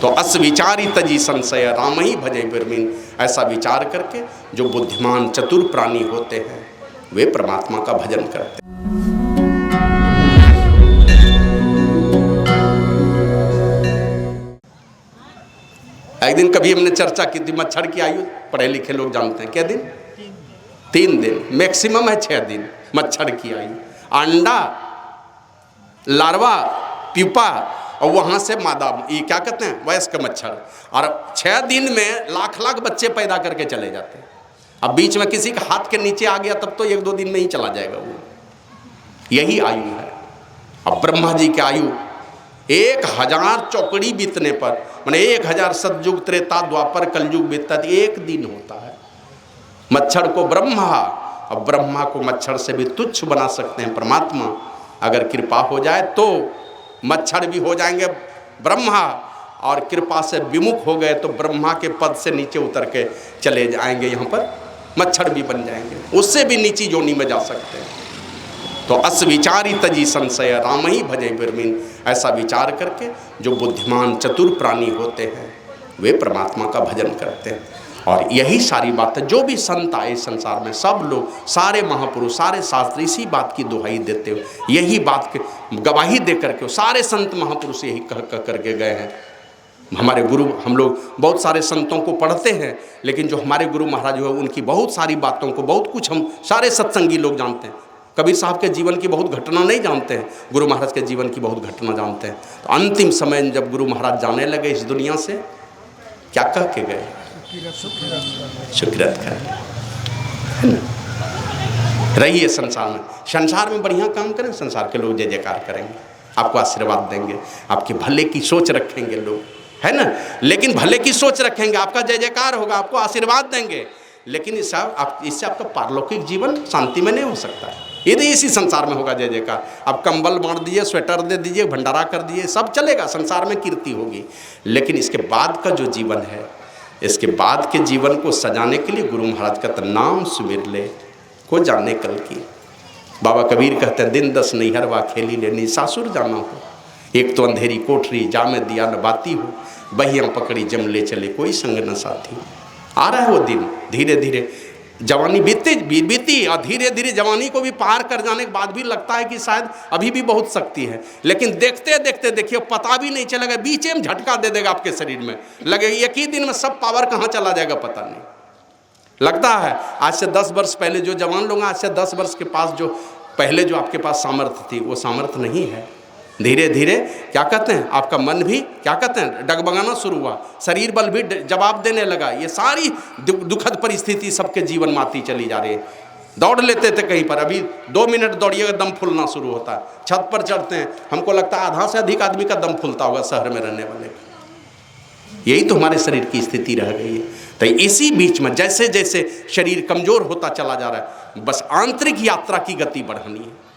तो अस विचारी तजी संशय राम ही भजे बिरमीन। ऐसा विचार करके जो बुद्धिमान चतुर प्राणी होते हैं वे परमात्मा का भजन करते हैं। एक दिन कभी हमने चर्चा की थी मच्छर की आयु, पढ़े लिखे लोग जानते हैं, क्या दिन? 3 दिन, मैक्सिमम है 6 दिन मच्छर की आयु। अंडा, लार्वा, प्यूपा और वहाँ से मादा, ये क्या कहते हैं, वयस्क मच्छर। और 6 दिन में लाख लाख बच्चे पैदा करके चले जाते हैं। अब बीच में किसी के हाथ के नीचे आ गया तब तो 1-2 दिन में ही चला जाएगा वो। यही आयु है। अब ब्रह्मा जी की आयु 1000 चौकड़ी बीतने पर, माने 1000 सतयुग त्रेता द्वापर कलयुग बीतता 1 दिन होता है। मच्छर को ब्रह्मा, अब ब्रह्मा को मच्छर से भी तुच्छ बना सकते हैं परमात्मा। अगर कृपा हो जाए तो मच्छर भी हो जाएंगे ब्रह्मा, और कृपा से विमुख हो गए तो ब्रह्मा के पद से नीचे उतर के चले जाएंगे, यहाँ पर मच्छर भी बन जाएंगे, उससे भी नीची जोनी में जा सकते हैं। तो अस विचारी तजी संशय राम ही भजे बिरमीन। ऐसा विचार करके जो बुद्धिमान चतुर प्राणी होते हैं वे परमात्मा का भजन करते हैं। और यही सारी बात है, जो भी संत आए संसार में, सब लोग, सारे महापुरुष, सारे शास्त्री इसी बात की दुहाई देते हुए, यही बात की गवाही दे करके सारे संत महापुरुष यही कह करके गए हैं। हमारे गुरु, हम लोग बहुत सारे संतों को पढ़ते हैं, लेकिन जो हमारे गुरु महाराज हुए उनकी बहुत सारी बातों को, बहुत कुछ हम सारे सत्संगी लोग जानते हैं। कबीर साहब के जीवन की बहुत घटना नहीं जानते हैं, गुरु महाराज के जीवन की बहुत घटना जानते हैं। तो अंतिम समय जब गुरु महाराज जाने लगे इस दुनिया से, क्या कह के गए? सुकृत कर रहिए संसार में, संसार में बढ़िया काम करें, संसार के लोग जय जयकार करेंगे, आपको आशीर्वाद देंगे, आपके भले की सोच रखेंगे लोग, है ना। लेकिन भले की सोच रखेंगे, आपका जय जयकार होगा, आपको आशीर्वाद देंगे, लेकिन इससे आपका पारलौकिक जीवन शांति में नहीं हो सकता है। यदि इसी संसार में होगा जय जयकार, आप कंबल बांट दीजिए, स्वेटर दे दीजिए, भंडारा कर दीजिए, सब चलेगा, संसार में कीर्ति होगी। लेकिन इसके बाद का जो जीवन है, इसके बाद के जीवन को सजाने के लिए गुरु महाराज का नाम सुमिर ले को जाने कल की। बाबा कबीर कहते हैं, दिन 10 नैहरवा खेली लेनी सासुर जाना हो, एक तो अंधेरी कोठरी जा में दिया न बाती हो, बहियाँ पकड़ी जम ले चले कोई संग न साथी। आ रहा है वो दिन, धीरे धीरे जवानी बीती और धीरे धीरे जवानी को भी पार कर जाने के बाद भी लगता है कि शायद अभी भी बहुत शक्ति है, लेकिन देखते देखते देखिए पता भी नहीं चलेगा, बीच में झटका दे देगा आपके शरीर में, लगे एक ही दिन में सब पावर कहाँ चला जाएगा पता नहीं लगता है। आज से 10 वर्ष पहले जो जवान लोग, आज से 10 वर्ष के पास जो पहले जो आपके पास सामर्थ्य थी वो सामर्थ्य नहीं है। धीरे धीरे क्या कहते हैं, आपका मन भी क्या कहते हैं डगमगाना शुरू हुआ, शरीर बल भी जवाब देने लगा। ये सारी दुखद परिस्थिति सबके जीवन में आती चली जा रही है। दौड़ लेते थे कहीं पर, अभी 2 मिनट दौड़िएगा दम फूलना शुरू होता है। छत पर चढ़ते हैं, हमको लगता है आधा से अधिक आदमी का दम फूलता होगा शहर में रहने वाले का। यही तो हमारे शरीर की स्थिति रह गई है। तो इसी बीच में जैसे जैसे शरीर कमजोर होता चला जा रहा है, बस आंतरिक यात्रा की गति बढ़ानी है।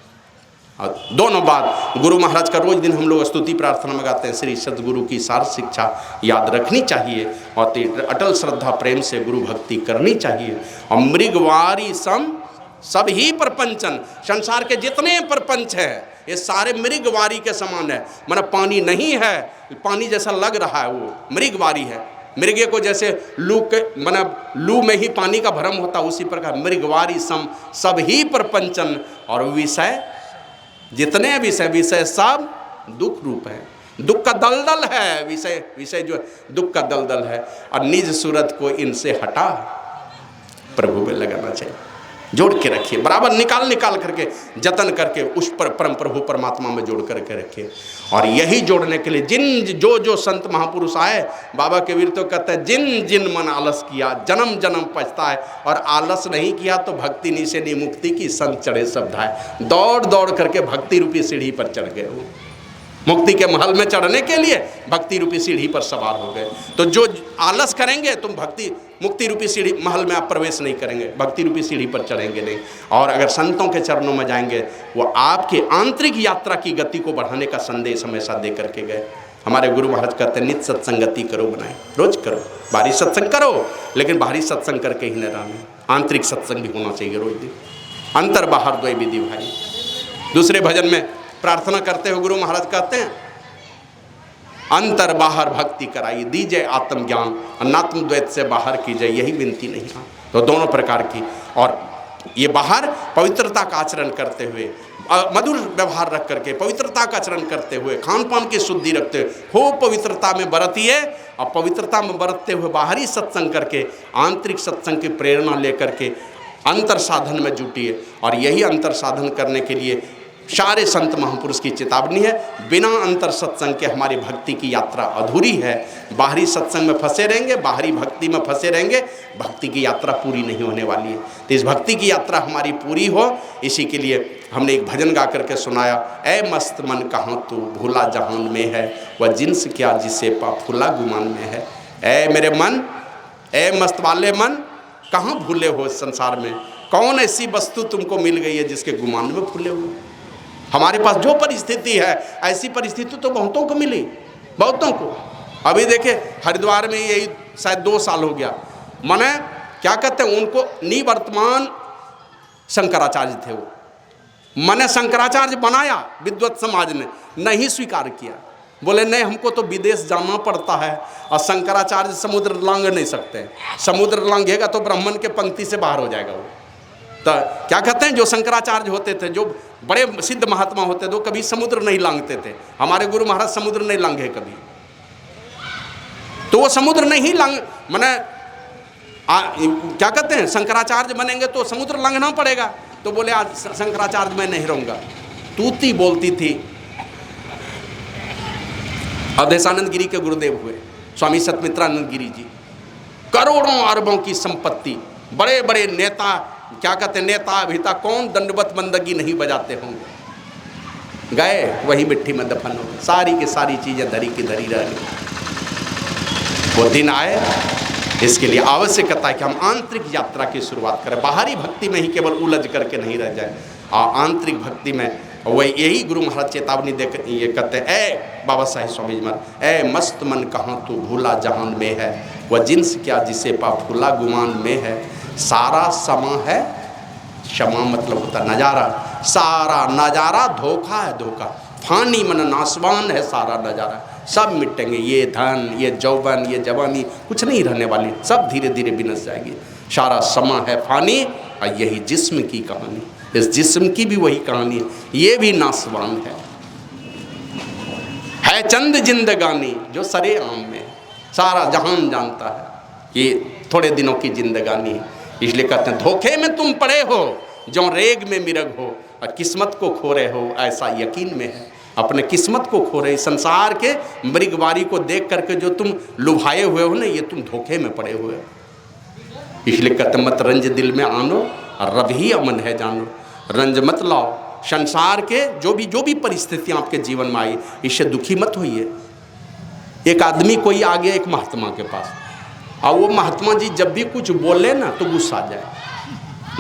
और दोनों बात गुरु महाराज का रोज दिन हम लोग स्तुति प्रार्थना में गाते हैं, श्री सदगुरु की सार शिक्षा याद रखनी चाहिए और अटल श्रद्धा प्रेम से गुरु भक्ति करनी चाहिए। और मृगवारी सम सब ही प्रपंचन, संसार के जितने प्रपंच हैं ये सारे मृगवारी के समान है। माना पानी नहीं है, पानी जैसा लग रहा है, वो मृगवारी है। मृगे को जैसे लू के माना लू में ही पानी का भ्रम होता, उसी प्रकार मृगवारी सम सब ही प्रपंचन, और विषय जितने विषय सब दुख रूप है, दुख का दलदल है। विषय जो दुख का दलदल है, और निज सूरत को इनसे हटा प्रभु में लगाना चाहिए। जोड़ के रखिए, बराबर निकाल करके जतन करके उस पर परम प्रभु परमात्मा में जोड़ करके रखिए। और यही जोड़ने के लिए जो संत महापुरुष आए, बाबा कबीर तो कहते हैं, जिन मन आलस किया जन्म जन्म पछताए, और आलस नहीं किया तो भक्ति निशे मुक्ति की संत चढ़े शब्दाए। दौड़ दौड़ करके भक्ति रूपी सीढ़ी पर चढ़ गए, वो मुक्ति के महल में चढ़ने के लिए भक्ति रूपी सीढ़ी पर सवार हो गए। तो जो आलस करेंगे तुम मुक्ति रूपी सीढ़ी महल में आप प्रवेश नहीं करेंगे, भक्ति रूपी सीढ़ी पर चढ़ेंगे नहीं। और अगर संतों के चरणों में जाएंगे, वो आपके आंतरिक यात्रा की गति को बढ़ाने का संदेश हमेशा दे करके गए। हमारे गुरु महाराज कहते हैं, नित्य सत्संगति करो बनाए, रोज करो, बाहरी सत्संग करो, लेकिन बाहरी सत्संग करके ही न रहना, आंतरिक सत्संग भी होना चाहिए रोज दिन। अंतर बाहर द्वय विधि भाई। दूसरे भजन में प्रार्थना करते हुए गुरु महाराज कहते हैं, अंतर बाहर भक्ति कराइए, दीजिए आत्मज्ञान, अनात्म द्वैत से बाहर कीजिए, यही विनती नहीं है। तो दोनों प्रकार की, और ये बाहर पवित्रता का आचरण करते हुए, मधुर व्यवहार रख करके, पवित्रता का आचरण करते हुए, खान पान की शुद्धि रखते हुए खूब पवित्रता में बरतिए। और पवित्रता में बरतते हुए बाहरी सत्संग करके, आंतरिक सत्संग की प्रेरणा लेकर के अंतर साधन में जुटिए। और यही अंतर साधन करने के लिए सारे संत महापुरुष की चेतावनी है, बिना अंतर सत्संग के हमारी भक्ति की यात्रा अधूरी है। बाहरी सत्संग में फंसे रहेंगे, बाहरी भक्ति में फंसे रहेंगे, भक्ति की यात्रा पूरी नहीं होने वाली है। तो इस भक्ति की यात्रा हमारी पूरी हो, इसी के लिए हमने एक भजन गा करके सुनाया, ऐ मस्त मन कहाँ तू भूला जहान में है, वह जिन्स क्या जिसे पा फूला गुमान में है। ऐ मेरे मन, ऐ मस्त वाले मन, कहाँ भूले हो संसार में, कौन ऐसी वस्तु तुमको मिल गई है जिसके गुमान में फूले हुए। हमारे पास जो परिस्थिति है, ऐसी परिस्थिति तो बहुतों को मिली, बहुतों को। अभी देखे हरिद्वार में यही शायद 2 साल हो गया, माने क्या कहते हैं उनको, निवर्तमान शंकराचार्य थे वो, माने शंकराचार्य बनाया, विद्वत समाज ने नहीं स्वीकार किया, बोले नहीं हमको तो विदेश जाना पड़ता है, और शंकराचार्य समुद्र लांघ नहीं सकते, समुद्र लांघेगा तो ब्राह्मण के पंक्ति से बाहर हो जाएगा वो। तो क्या कहते हैं, जो शंकराचार्य होते थे, जो बड़े सिद्ध महात्मा होते थे, वो कभी समुद्र नहीं लांघते थे। हमारे गुरु महाराज समुद्र नहीं लांघे कभी, तो वो समुद्र नहीं लांघ, माने क्या कहते हैं, शंकराचार्य बनेंगे तो समुद्र लांघना पड़ेगा। तो बोले आज शंकराचार्य मैं नहीं रहूंगा। तूती बोलती थी। अवधेशानंद गिरी के गुरुदेव हुए स्वामी सतमित्रानंद गिरी जी, करोड़ों अरबों की संपत्ति, बड़े बड़े नेता, क्या कहते हैं नेता अभिता, कौन दंडवत बंदगी नहीं बजाते होंगे, गए वही मिट्टी में दफन हो गए, सारी की सारी चीजें धरी की धरी रह गई। वो दिन आए, इसके लिए आवश्यकता है कि हम आंतरिक यात्रा की शुरुआत करें, बाहरी भक्ति में ही केवल उलझ करके नहीं रह जाए, और आंतरिक भक्ति में वही यही गुरु महाराज चेतावनी देकर ये कहते हैं, ऐ बाबा साहिब स्वामी जी महाराज, ऐ मस्त मन कहाँ तू भूला जहान में है, वह जिन्स क्या जिसे पा फूला गुमान में है। सारा समा है, क्षमा मतलब होता नजारा, सारा नजारा धोखा है, धोखा। फानी मन नासवान है सारा नजारा, सब मिटेंगे, ये धन, ये जौवन, ये जवानी कुछ नहीं रहने वाली, सब धीरे धीरे बिनस जाएगी। सारा समा है फानी, और यही जिस्म की कहानी, इस जिस्म की भी वही कहानी है, ये भी नासवान है चंद जिंदगानी जो सरे आम में है। सारा जहान जानता है कि थोड़े दिनों की जिंदगानी है, इसलिए कहते हैं धोखे में तुम पड़े हो जो रेग में मिरग हो, और किस्मत को खो रहे हो ऐसा यकीन में है। अपने किस्मत को खो रहे, संसार के मृगवारी को देख करके जो तुम लुभाए हुए हो ना, ये तुम धोखे में पड़े हुए हो। इसलिए कहते मत रंज दिल में आनो, और रब ही अमन है जानो। रंज मत लाओ, संसार के जो भी परिस्थितियाँ आपके जीवन में आई, इससे दुखी मत होइए। एक आदमी कोई आ गया एक महात्मा के पास, और वो महात्मा जी जब भी कुछ बोले ना तो गुस्सा आ जाए,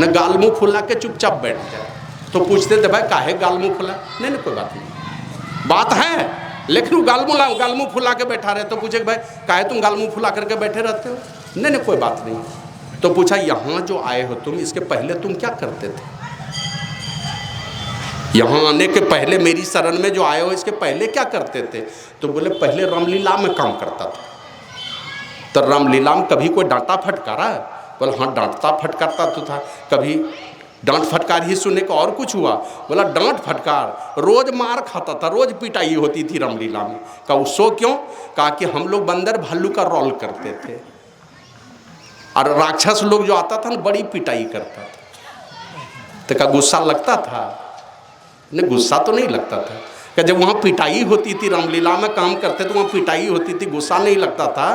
न गाल मुँह फुला के चुपचाप बैठ जाए। तो पूछते थे भाई काहे गाल मुँह फुला, नहीं कोई बात नहीं, बात है, लेकिन वो गाल मुँह फुला के बैठा रहे। तो पूछे भाई काहे तुम गाल मुँह फुला करके बैठे रहते हो, नहीं कोई बात नहीं। तो पूछा यहाँ जो आए हो तुम, इसके पहले तुम क्या करते थे, यहाँ आने के पहले मेरी शरण में जो आए हो इसके पहले क्या करते थे। तो बोले पहले रामलीला में काम करता था। तो रामलीला में कभी कोई डांटा फटकारा, बोला हाँ डांटता फटकारता तो था, कभी डांट फटकार ही सुनने को और कुछ हुआ, बोला डांट फटकार, रोज मार खाता था, रोज पिटाई होती थी रामलीला में। कहा उसो क्यों, कहा कि हम लोग बंदर भालू का रोल करते थे, और राक्षस लोग जो आता था ना बड़ी पिटाई करता था। तो कहा गुस्सा लगता था, नहीं गुस्सा तो नहीं लगता था। कि जब वहाँ पिटाई होती थी, रामलीला में काम करते तो वहाँ पिटाई होती थी, गुस्सा नहीं लगता था,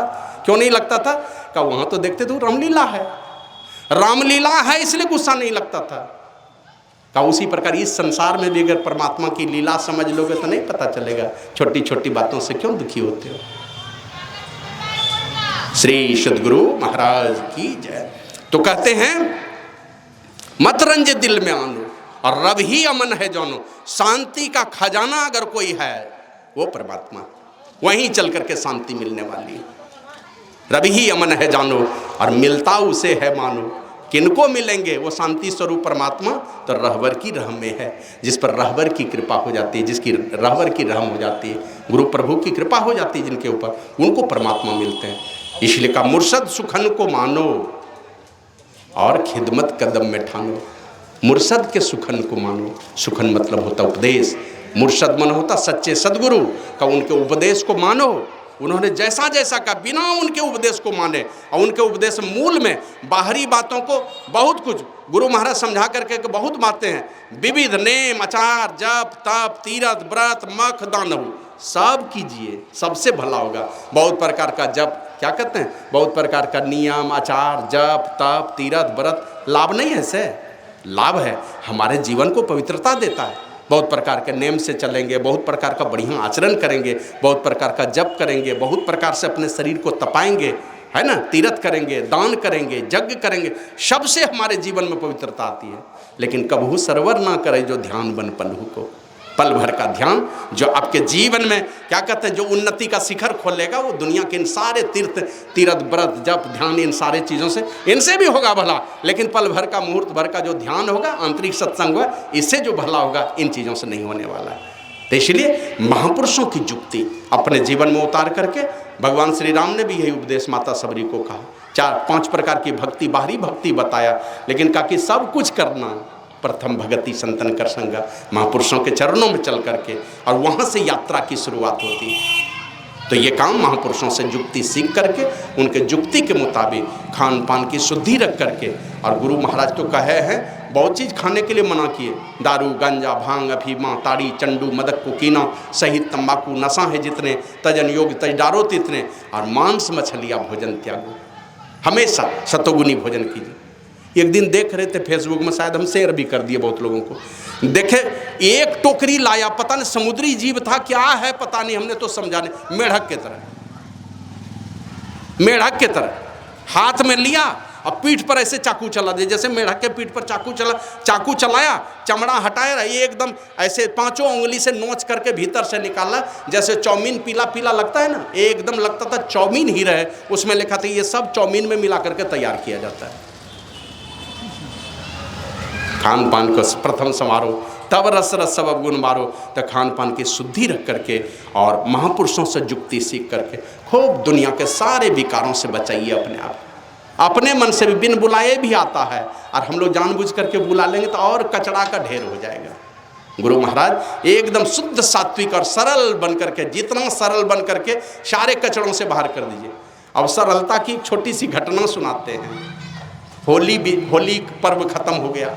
क्यों नहीं लगता था, कि वहाँ तो देखते थे रामलीला है, रामलीला है इसलिए गुस्सा नहीं लगता था। का उसी प्रकार इस संसार में भी अगर परमात्मा की लीला समझ लोगे तो नहीं पता चलेगा छोटी छोटी बातों से क्यों दुखी होते हो। श्री सद्गुरु महाराज की जय। तो कहते हैं मत रंज दिल में आनो, और रब ही अमन है जानो। शांति का खजाना अगर कोई है वो परमात्मा, वहीं चल करके शांति मिलने वाली है। रब ही अमन है जानो, और मिलता उसे है मानो। किनको मिलेंगे वो शांति स्वरूप परमात्मा, तो रहबर की रहम में है। जिस पर रहबर की कृपा हो जाती है, जिसकी रहबर की रहम हो जाती है, गुरु प्रभु की कृपा हो जाती है जिनके ऊपर, उनको परमात्मा मिलते हैं। इसलिए का मुर्शद सुखन को मानो और खिदमत कदम में ठानो। मुर्शद के सुखन को मानो, सुखन मतलब होता उपदेश, मुर्शद मन होता सच्चे सदगुरु का, उनके उपदेश को मानो। उन्होंने जैसा जैसा का बिना उनके उपदेश को माने, और उनके उपदेश मूल में बाहरी बातों को बहुत कुछ गुरु महाराज समझा करके बहुत बातें हैं, विविध नेम आचार जप तप तीरथ व्रत मख दानहु सब कीजिए, सबसे भला होगा। बहुत प्रकार का जप, क्या कहते हैं, बहुत प्रकार का नियम आचार जप तप तीरथ व्रत, लाभ नहीं है से, लाभ है, हमारे जीवन को पवित्रता देता है। बहुत प्रकार के नेम से चलेंगे, बहुत प्रकार का बढ़िया आचरण करेंगे, बहुत प्रकार का जप करेंगे, बहुत प्रकार से अपने शरीर को तपाएंगे, है ना, तीरथ करेंगे, दान करेंगे, यज्ञ करेंगे, सबसे हमारे जीवन में पवित्रता आती है। लेकिन कबहू सरवर ना करे जो ध्यान बन पलहू को, पल भर का ध्यान जो आपके जीवन में क्या कहते हैं, जो उन्नति का शिखर खोलेगा, वो दुनिया के इन सारे तीर्थ व्रत जप ध्यान इन सारे चीज़ों से, इनसे भी होगा भला, लेकिन पल भर का मुहूर्त भर का जो ध्यान होगा, आंतरिक सत्संग होगा, इससे जो भला होगा, इन चीज़ों से नहीं होने वाला है। तो इसलिए महापुरुषों की जुक्ति अपने जीवन में उतार करके भगवान श्री राम ने भी यही उपदेश माता सबरी को कहा। 4-5 प्रकार की भक्ति, बाहरी भक्ति बताया, लेकिन कहा कि सब कुछ करना, प्रथम भगति संतन कर संगा, महापुरुषों के चरणों में चल करके, और वहाँ से यात्रा की शुरुआत होती है। तो ये काम महापुरुषों से जुक्ति सीख करके, उनके जुक्ति के मुताबिक खान पान की शुद्धि रख करके, और गुरु महाराज तो कहे हैं बहुत चीज़ खाने के लिए मना किए, दारू गांजा भांग अफीमा ताड़ी चंडू मदक कुकीना सहित तंबाकू नशा है जितने, तजन योग तजदारो तितने, और मांस मछलियाँ भोजन त्यागो, हमेशा सतोगुनी भोजन कीजिए। एक दिन देख रहे थे फेसबुक में, शायद हम शेयर भी कर दिए बहुत लोगों को, देखे एक टोकरी लाया, पता नहीं समुद्री जीव था क्या है पता नहीं, हमने तो समझा नहीं, मेढक के तरह, मेढक के तरह हाथ में लिया और पीठ पर ऐसे चाकू चला दिया, जैसे मेढक के पीठ पर चाकू चलाया, चमड़ा हटाया, ये एकदम ऐसे 5 उंगली से नोच करके भीतर से निकाला, जैसे चाउमीन पीला पीला लगता है ना, एकदम लगता था चाउमीन ही रहे, उसमें लिखा था ये सब चाउमीन में मिला करके तैयार किया जाता है। खान पान को प्रथम समारोह, तब रस रस सब गुण मारो, तो खान पान की शुद्धि रख करके और महापुरुषों से जुक्ति सीख करके खूब दुनिया के सारे विकारों से बचाइए अपने आप। अपने मन से भी बिन बुलाए भी आता है, और हम लोग जानबूझ करके बुला लेंगे तो और कचरा का ढेर हो जाएगा। गुरु महाराज एकदम शुद्ध सात्विक और सरल बन करके, जितना सरल बन करके सारे कचरों से बाहर कर दीजिए। अब सरलता की एक छोटी सी घटना सुनाते हैं। होली पर्व खत्म हो गया,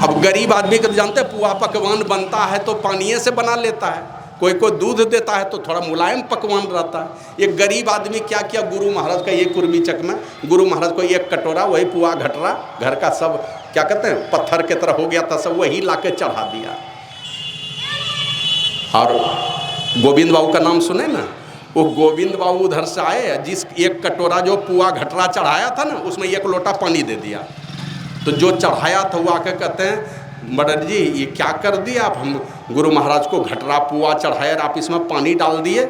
अब गरीब आदमी को जानते हैं पुआ पकवान बनता है तो पानिये से बना लेता है, कोई दूध देता है तो थोड़ा मुलायम पकवान रहता है। एक गरीब आदमी क्या किया, गुरु महाराज का ये कुर्मी चक में गुरु महाराज को एक कटोरा वही पुआ घटरा घर का सब क्या कहते हैं पत्थर के तरह हो गया था, सब वही ला के चढ़ा दिया। और गोविंद बाबू का नाम सुने ना, वो गोविंद बाबू उधर से आए, जिस एक कटोरा जो पुआ घटरा चढ़ाया था ना, उसमें 1 लोटा पानी दे दिया। तो जो चढ़ाया था वो आके कहते हैं मदन जी ये क्या कर दिया आप, हम गुरु महाराज को घटरा पुआ चढ़ाया, आप इसमें पानी डाल दिए।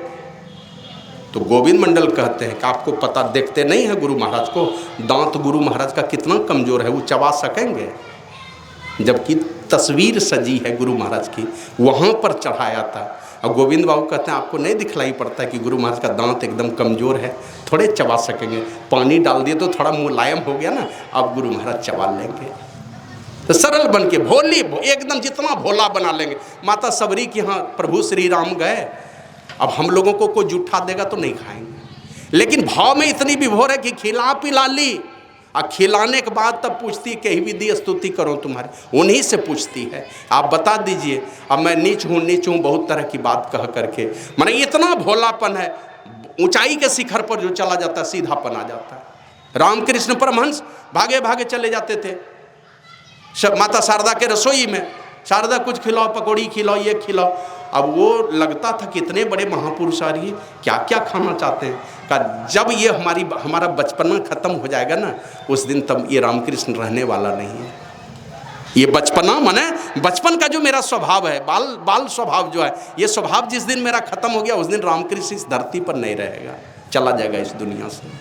तो गोविंद मंडल कहते हैं कि आपको पता देखते नहीं है गुरु महाराज को, दांत गुरु महाराज का कितना कमज़ोर है, वो चबा सकेंगे, जबकि तस्वीर सजी है गुरु महाराज की, वहाँ पर चढ़ाया था। और गोविंद बाबू कहते हैं आपको नहीं दिखलाई पड़ता कि गुरु महाराज का दांत एकदम कमज़ोर है, थोड़े चबा सकेंगे, पानी डाल दिए तो थोड़ा मुलायम हो गया ना, अब गुरु महाराज चबा लेंगे। तो सरल बन के भोली एकदम जितना भोला बना लेंगे। माता सबरी के यहाँ प्रभु श्री राम गए, अब हम लोगों को कोई जूठा देगा तो नहीं खाएंगे, लेकिन भाव में इतनी विभोर है कि खिला पिला ली, और खिलाने के बाद तब पूछती कहीं विधि स्तुति करो तुम्हारे, उन्हीं से पूछती है आप बता दीजिए। अब मैं नीच हूँ बहुत तरह की बात कह करके, माने इतना भोलापन है, ऊंचाई के शिखर पर जो चला जाता है सीधापन आ जाता है। रामकृष्ण परमहंस भागे भागे चले जाते थे माता शारदा के रसोई में, शारदा कुछ खिलाओ, पकौड़ी खिलाओ, ये खिलाओ। अब वो लगता था कितने बड़े महापुरुष आ रही है, क्या क्या खाना चाहते हैं। का जब ये हमारा बचपना खत्म हो जाएगा ना, उस दिन तब ये रामकृष्ण रहने वाला नहीं है। ये बचपना माने बचपन का जो मेरा स्वभाव है, बाल स्वभाव जो है, ये स्वभाव जिस दिन मेरा खत्म हो गया उस दिन रामकृष्ण इस धरती पर नहीं रहेगा, चला जाएगा इस दुनिया से।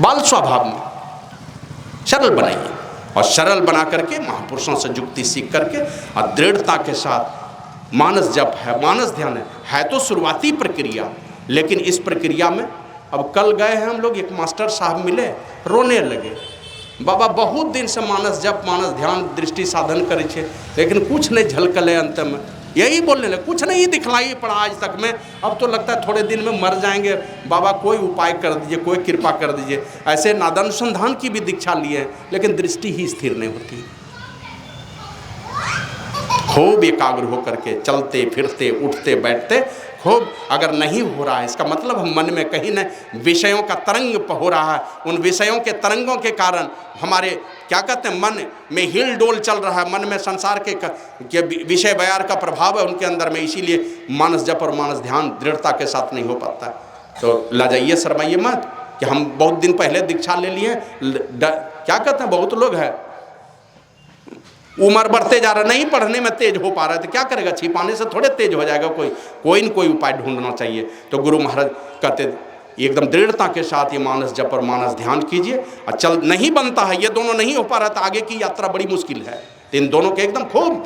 बाल स्वभाव में सरल बनाइए, और सरल बना करके महापुरुषों से जुक्ति सीख करके और दृढ़ता के साथ मानस जप है, मानस ध्यान है तो शुरुआती प्रक्रिया। लेकिन इस प्रक्रिया में अब कल गए हैं हम लोग, एक मास्टर साहब मिले, रोने लगे। बाबा बहुत दिन से मानस जप मानस ध्यान दृष्टि साधन करे छे, लेकिन कुछ नहीं झलकले। अंत में यही बोलने लगे, कुछ नहीं दिखलाई पड़ा आज तक में, अब तो लगता है थोड़े दिन में मर जाएंगे। बाबा कोई उपाय कर दीजिए, कोई कृपा कर दीजिए। ऐसे नादानुसंधान की भी दीक्षा लिए हैं, लेकिन दृष्टि ही स्थिर नहीं होती। खूब एकाग्र होकर के चलते फिरते उठते बैठते खूब, अगर नहीं हो रहा है इसका मतलब हम मन में कहीं न विषयों का तरंग हो रहा है। उन विषयों के तरंगों के कारण हमारे क्या कहते हैं, मन में हिल डोल चल रहा है, मन में संसार के विषय बयार का प्रभाव है उनके अंदर में, इसीलिए मानस जप और मानस ध्यान दृढ़ता के साथ नहीं हो पाता। तो लाजाइए, शर्माइए मत कि हम बहुत दिन पहले दीक्षा ले लिए। क्या कहते हैं, बहुत लोग हैं उम्र बढ़ते जा रहा, नहीं पढ़ने में तेज हो पा रहा है, तो क्या करेगा, छिपाने से थोड़े तेज हो जाएगा। कोई न कोई उपाय ढूंढना चाहिए। तो गुरु महाराज कहते एकदम दृढ़ता के साथ ये मानस जप और मानस ध्यान कीजिए। और चल नहीं बनता है, ये दोनों नहीं हो पा रहा, तो आगे की यात्रा बड़ी मुश्किल है। तो इन दोनों के एकदम खूब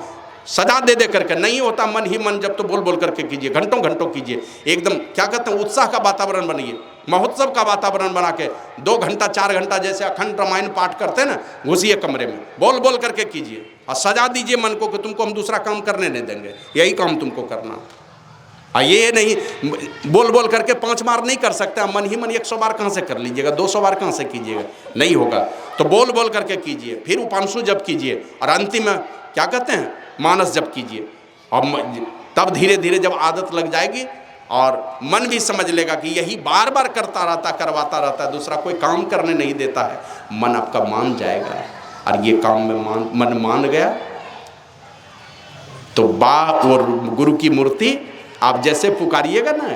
सजा दे करके, नहीं होता मन ही मन जब तो बोल बोल करके कीजिए, घंटों घंटों कीजिए। एकदम क्या कहते हैं, उत्साह का वातावरण बनिए, महोत्सव का वातावरण बना के 2 घंटा 4 घंटा जैसे अखंड रामायण पाठ करते हैं ना, घुसिए कमरे में, बोल बोल करके कीजिए और सजा दीजिए मन को कि तुमको हम दूसरा काम करने नहीं देंगे, यही काम तुमको करना। ये नहीं बोल बोल करके 5 बार नहीं कर सकते, मन ही मन 100 बार कहाँ से कर लीजिएगा, 200 बार कहाँ से कीजिएगा, नहीं होगा। तो बोल बोल करके कीजिए, फिर उपांशु जप कीजिए और अंतिम में क्या कहते हैं, मानस जप कीजिए। और तब धीरे धीरे जब आदत लग जाएगी और मन भी समझ लेगा कि यही बार बार करता रहता, करवाता रहता है, दूसरा कोई काम करने नहीं देता है, मन आपका मान जाएगा। और ये काम में मन मान गया तो और गुरु की मूर्ति आप जैसे पुकारिएगा ना,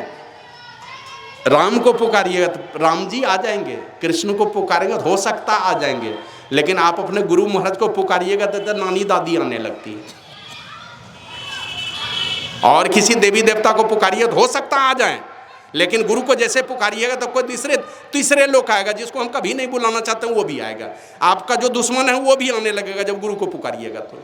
राम को पुकारिएगा तो राम जी आ जाएंगे, कृष्ण को पुकारेंगे हो सकता आ जाएंगे, लेकिन आप अपने गुरु महाराज को पुकारिएगा तो नानी दादी आने लगती है। और किसी देवी देवता को पुकारिए तो हो सकता आ जाए, लेकिन गुरु को जैसे पुकारिएगा तो कोई तीसरे लोग आएगा जिसको हम कभी नहीं बुलाना चाहते हैं, वो भी आएगा। आपका जो दुश्मन है वो भी आने लगेगा जब गुरु को पुकारिएगा तो।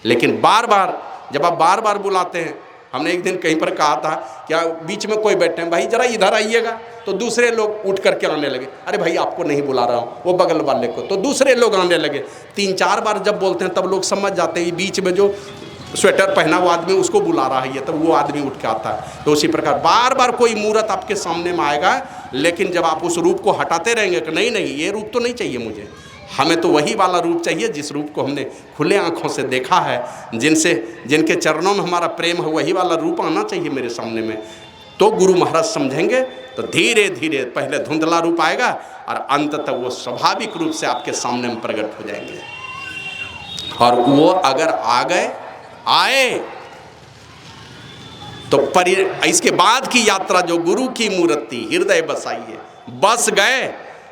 लेकिन बार बार जब आप बार बार बुलाते हैं, हमने एक दिन कहीं पर कहा था, क्या बीच में कोई बैठे हैं, भाई जरा इधर आइएगा, तो दूसरे लोग उठ करके आने लगे, अरे भाई आपको नहीं बुला रहा हूँ, वो बगल वाले को, तो दूसरे लोग आने लगे। 3-4 बार जब बोलते हैं तब लोग समझ जाते हैं बीच में जो स्वेटर पहना हुआ आदमी उसको बुला रहा है ये, तब वो आदमी उठ के आता है। तो उसी प्रकार बार बार कोई मूर्त आपके सामने में आएगा, लेकिन जब आप उस रूप को हटाते रहेंगे कि नहीं नहीं ये रूप तो नहीं चाहिए मुझे, हमें तो वही वाला रूप चाहिए जिस रूप को हमने खुले आंखों से देखा है, जिनके चरणों में हमारा प्रेम है, वही वाला रूप आना चाहिए मेरे सामने में। तो गुरु महाराज समझेंगे तो धीरे धीरे पहले धुंधला रूप आएगा और अंततः वो स्वाभाविक रूप से आपके सामने में प्रकट हो जाएंगे। और वो अगर आए तो इसके बाद की यात्रा जो गुरु की मूर्ति हृदय बसाइए, बस गए,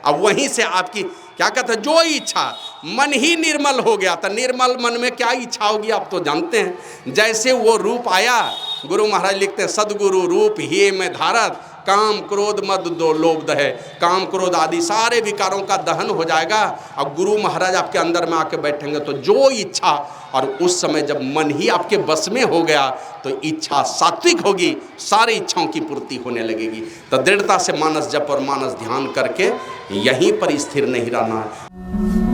अब वहीं से आपकी क्या कहते हैं, जो इच्छा, मन ही निर्मल हो गया था। निर्मल मन में क्या इच्छा होगी आप तो जानते हैं। जैसे वो रूप आया, गुरु महाराज लिखते हैं, सदगुरु रूप ही में धारत, काम क्रोध मद दो लोभ दहे, काम क्रोध आदि सारे विकारों का दहन हो जाएगा। अब गुरु महाराज आपके अंदर में आके बैठेंगे तो जो इच्छा, और उस समय जब मन ही आपके बस में हो गया तो इच्छा सात्विक होगी, सारी इच्छाओं की पूर्ति होने लगेगी। तो दृढ़ता से मानस जप और मानस ध्यान करके यहीं पर स्थिर नहीं रहना है।